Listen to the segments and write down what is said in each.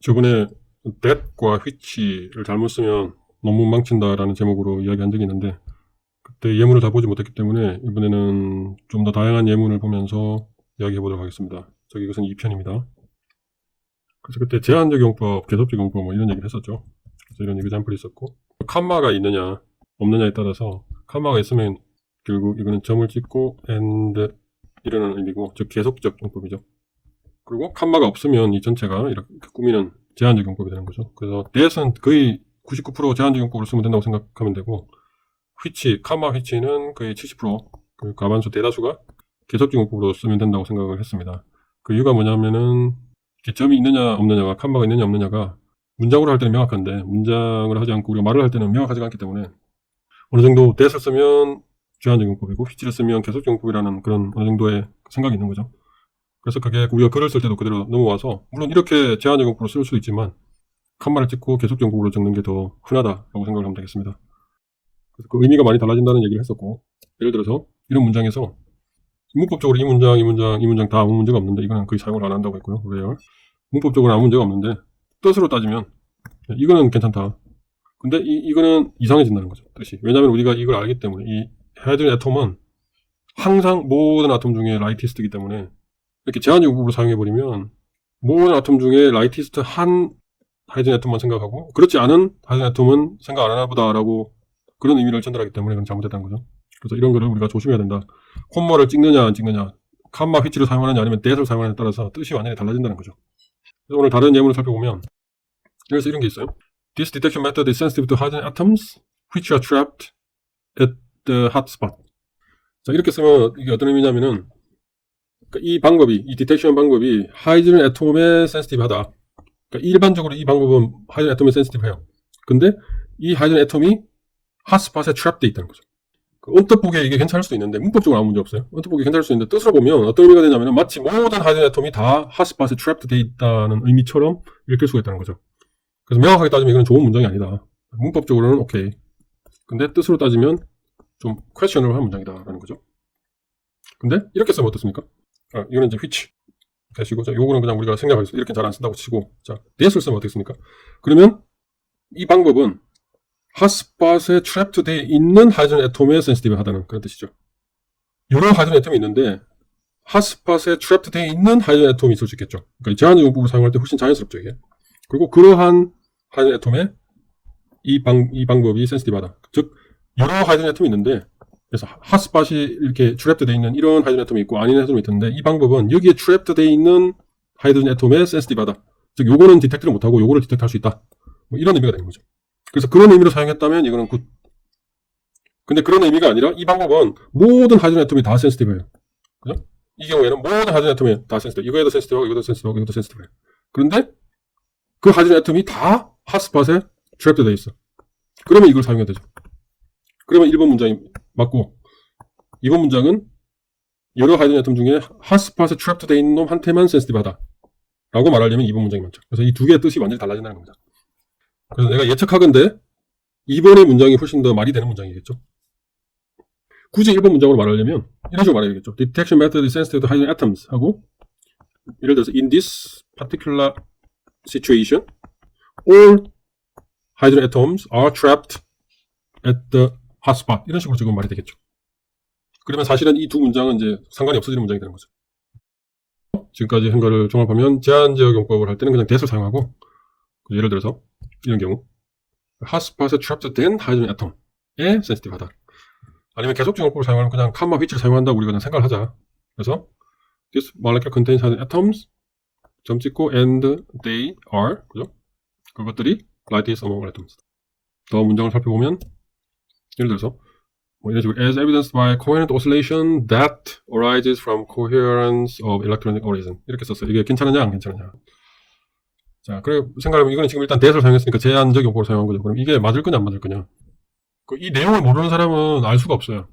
저번에 that과 which를 잘못 쓰면 논문 망친다라는 제목으로 이야기한 적이 있는데 그때 예문을 다 보지 못했기 때문에 이번에는 좀 더 다양한 예문을 보면서 이야기해 보도록 하겠습니다. 이것은 2편입니다. 그래서 그때 제한적 용법, 계속적 용법 뭐 이런 얘기를 했었죠. 그래서 이런 example이 있었고 컴마가 있느냐 없느냐에 따라서 컴마가 있으면 결국 이거는 점을 찍고 and 이라는 의미고 즉 계속적 용법이죠. 그리고 컴마가 없으면 이 전체가 이렇게 꾸미는 제한적 용법이 되는 거죠. 그래서 that은 거의 99% 제한적 용법으로 쓰면 된다고 생각하면 되고 which, 컴마 which는 거의 70% 그 과반수 대다수가 계속적 용법으로 쓰면 된다고 생각을 했습니다. 그 이유가 뭐냐면은 점이 있느냐 없느냐가 컴마가 있느냐 없느냐가 문장으로 할 때는 명확한데 문장을 하지 않고 우리가 말을 할 때는 명확하지가 않기 때문에 어느 정도 that을 쓰면 제한적 용법이고 which를 쓰면 계속적 용법이라는 그런 어느 정도의 생각이 있는 거죠. 그래서 그게 우리가 글을 쓸 때도 그대로 넘어와서 물론 이렇게 제한적 용법으로 쓸 수 있지만 컴마를 찍고 계속적 용법으로 적는 게 더 흔하다라고 생각을 하면 되겠습니다. 그래서 그 의미가 많이 달라진다는 얘기를 했었고 예를 들어서 이런 문장에서 문법적으로 이 문장 다 아무 문제가 없는데 이거는 거의 사용을 안 한다고 했고요. 왜요? 문법적으로 아무 문제가 없는데 뜻으로 따지면 이거는 괜찮다. 근데 이거는 이상해진다는 거죠. 뜻이. 왜냐하면 우리가 이걸 알기 때문에 이 하이드로젠 애톰은 항상 모든 아톰 중에 라이티스트이기 때문에 이렇게 제한적 용법으로 사용해버리면 모든 아톰 중에 라이티스트 한 하이드로젠 애톰만 생각하고 그렇지 않은 하이드로젠 애톰은 생각 안 하나 보다라고 그런 의미를 전달하기 때문에 그건 잘못됐다는 거죠. 그래서 이런 거를 우리가 조심해야 된다. 콤마를 찍느냐 안 찍느냐 컴마 which를 사용하느냐 아니면 that을 사용하느냐에 따라서 뜻이 완전히 달라진다는 거죠. 그래서 오늘 다른 예문을 살펴보면 여기서 이런 게 있어요. This detection method is sensitive to hydrogen atoms which are trapped at the hotspot. 자, 이렇게 쓰면 이게 어떤 의미냐면은 이 방법이, 이 디텍션 방법이 하이드로젠 애톰에 센시티브하다. 그러니까 일반적으로 이 방법은 하이드로젠 애톰에 센시티브해요. 근데 이 하이드로젠 애톰이 핫스팟에 트랩되어 있다는 거죠. 언뜻 보기에 이게 괜찮을 수도 있는데 문법적으로 아무 문제 없어요. 언뜻 보기에 괜찮을 수 있는데 뜻으로 보면 어떤 의미가 되냐면 마치 모든 하이드로젠 애톰이 다 핫스팟에 트랩되어 있다는 의미처럼 읽힐 수가 있다는 거죠. 그래서 명확하게 따지면 이건 좋은 문장이 아니다. 문법적으로는 오케이. 근데 뜻으로 따지면 좀 questionable 한 문장이다라는 거죠. 근데 이렇게 쓰면 어떻습니까? 이거는 이제 which 대시고, 자, 요거는 그냥 우리가 생략하겠습니다. 이렇게 잘 안 쓴다고 치고, 자, that을 쓰면 어떻겠습니까? 그러면 이 방법은 핫스팟에 트랩트 되어 있는 하이드로젠 애톰에 센시티브 하다는 그런 뜻이죠. 여러 하이드로젠 애톰이 있는데 핫스팟에 트랩트 되어 있는 하이드로젠 애톰이 있을 수 있겠죠. 그러니까 제한적 용법을 사용할 때 훨씬 자연스럽죠, 이게. 그리고 그러한 하이드로젠 애톰에 이 방법이 센시티브하다. 즉, 여러 하이드로젠 애톰이 있는데 그래서 핫스팟이 이렇게 트랩드 되어 있는 이런 하이드로젠 애톰이 있고 아닌 애톰이 있는데 이 방법은 여기에 트랩드 되어 있는 하이드로젠 애톰에 센시티브하다. 즉 요거는 디텍트를 못하고 요거를 디텍트할 수 있다. 뭐 이런 의미가 되는 거죠. 그래서 그런 의미로 사용했다면 이거는 굿. 근데 그런 의미가 아니라 이 방법은 모든 하이드로젠 애톰이 다 센시티브해요. 그죠? 이 경우에는 모든 하이드로젠 애톰이 다 센시티브. 이거에도 센시티브하고 이것도 센시티브하고 이것도 센시티브해요. 그런데 그 하이드로젠 애톰이 다 핫스팟에 트랩드 되어 있어. 그러면 이걸 사용해야 되죠. 그러면 1번 문장이 맞고 2번 문장은 여러 하이드로젠 애톰 중에 핫스팟에 트랩드 되어 있는 놈한테만 센시티브하다 라고 말하려면 2번 문장이 맞죠. 그래서 이 두 개의 뜻이 완전히 달라진다는 겁니다. 그래서 내가 예측하건대 2번의 문장이 훨씬 더 말이 되는 문장이겠죠. 굳이 1번 문장으로 말하려면 이런 식으로 말해야겠죠. Detection method is sensitive to hydrogen atoms 하고 예를 들어서 in this particular situation all hydrogen atoms are trapped at the hotspot 이런 식으로 지금 말이 되겠죠. 그러면 사실은 이 두 문장은 이제 상관이 없어지는 문장이 되는 거죠. 지금까지 한 거를 종합하면 제한적 용법을 할 때는 그냥 that을 사용하고 예를 들어서 이런 경우 핫스팟에 trapped 된 하이드로젠 애톰에 센시티브하다. 아니면 계속적 용법을 사용하면 그냥 컴마 which를 사용한다고 우리가 그냥 생각을 하자. 그래서 this molecule contains hydrogen atoms 점 찍고 and they are 그죠? 그것들이 lightest among atoms. 더 문장을 살펴보면 예를 들어서 뭐 이런 식으로 as evidenced by coherent oscillation that arises from coherence of electronic origin 이렇게 썼어요. 이게 괜찮으냐 안 괜찮으냐. 자, 그래 생각하면 이거는 지금 일단 that을 사용했으니까 제한적 용법을 사용한 거죠. 그럼 이게 맞을 거냐 안 맞을 거냐. 이 내용을 모르는 사람은 알 수가 없어요.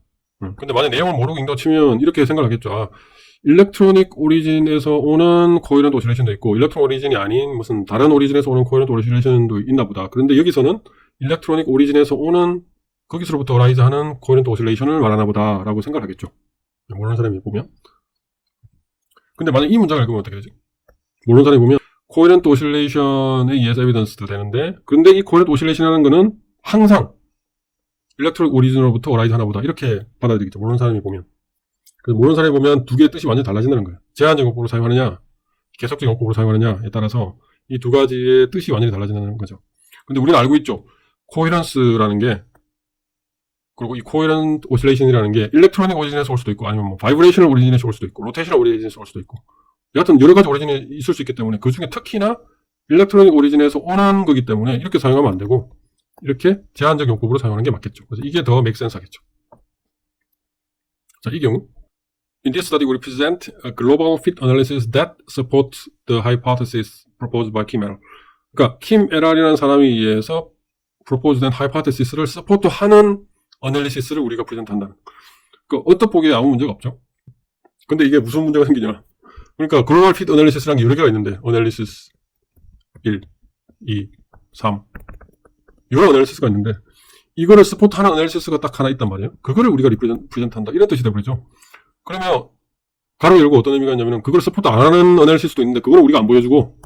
근데 만약 내용을 모르고 인다고 치면 이렇게 생각을 하겠죠. 아, 일렉트로닉 오리진에서 오는 코헤런트 오실레이션도 있고 일렉트론 오리진이 아닌 무슨 다른 오리진에서 오는 코헤런트 오실레이션도 있나 보다. 그런데 여기서는 일렉트로닉 오리진에서 오는 거기서부터 라이즈 하는 코헤런트 오실레이션을 말하나 보다 라고 생각을 하겠죠. 모르는 사람이 보면. 근데 만약 이 문장을 읽으면 어떻게 되지? 모르는 사람이 보면 코헤런트 오실레이션에 의해서 에비던스도 되는데, 근데 이 코헤런트 오실레이션이라는 거는 항상 일렉트로닉 오리진으로부터 어라이즈 하나보다 이렇게 받아들이겠죠. 모르는 사람이 보면. 그래서 모르는 사람이 보면 두 개의 뜻이 완전히 달라진다는 거예요. 제한적 용법으로 사용하느냐, 계속적 용법으로 사용하느냐에 따라서 이 두 가지의 뜻이 완전히 달라진다는 거죠. 근데 우리는 알고 있죠. 코헤런스라는 게, 그리고 이 코헤런트 오실레이션이라는 게 일렉트로닉 오리진에서 올 수도 있고, 아니면 뭐 바이브레이셔널 오리진에서 올 수도 있고, 로테이셔널 오리진에서 올 수도 있고, 여하튼 여러 가지 오리진이 있을 수 있기 때문에 그 중에 특히나 일렉트로닉 오리진에서 오는 거기 때문에 이렇게 사용하면 안 되고 이렇게 제한적 용법으로 사용하는 게 맞겠죠. 그래서 이게 더 맥센스 하겠죠. 자, 이 경우 In this study we represent a global fit analysis that supports the hypothesis proposed by Kim et al. 그러니까 킴 에랄이라는 사람에 의해서 proposed된 hypothesis를 서포트하는 어널리시스를 우리가 프레젠트한다는. 그 언뜻 보기에 아무 문제가 없죠. 근데 이게 무슨 문제가 생기냐? 그러니까 글로벌 핏 어널리시스라는 게 여러 개가 있는데 어널리시스 1, 2, 3 여러 어널리시스가 있는데 이거를 서포트하는 어널리시스가 딱 하나 있단 말이에요. 그거를 우리가 프레젠트한다 이런 뜻이 되버리죠. 그러면 가로 열고 어떤 의미가 있냐면 그걸 서포트 안 하는 어널리시스도 있는데 그거는 우리가 안 보여주고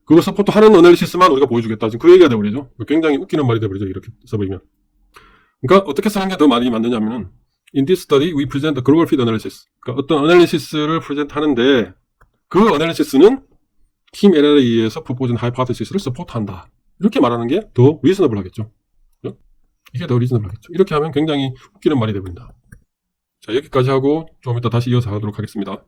그걸 서포트하는 어널리시스만 우리가 보여주겠다. 지금 그 얘기가 되버리죠. 굉장히 웃기는 말이 되버리죠. 이렇게 써버리면. 그러니까 어떻게 쓰는 게 더 많이 맞느냐면은 In this study, we present a global fit analysis. 그러니까 어떤 어널리시스를 프레젠트하는데 그 어널리시스는 킴 에랄에 의해서 프로포즈한 하이포테시스를 서포트한다. 이렇게 말하는 게 더 리즈너블 하겠죠. 그죠? 이게 더 리즈너블 하겠죠. 이렇게 하면 굉장히 웃기는 말이 되버린다. 자, 여기까지 하고 좀 이따 다시 이어서 하도록 하겠습니다.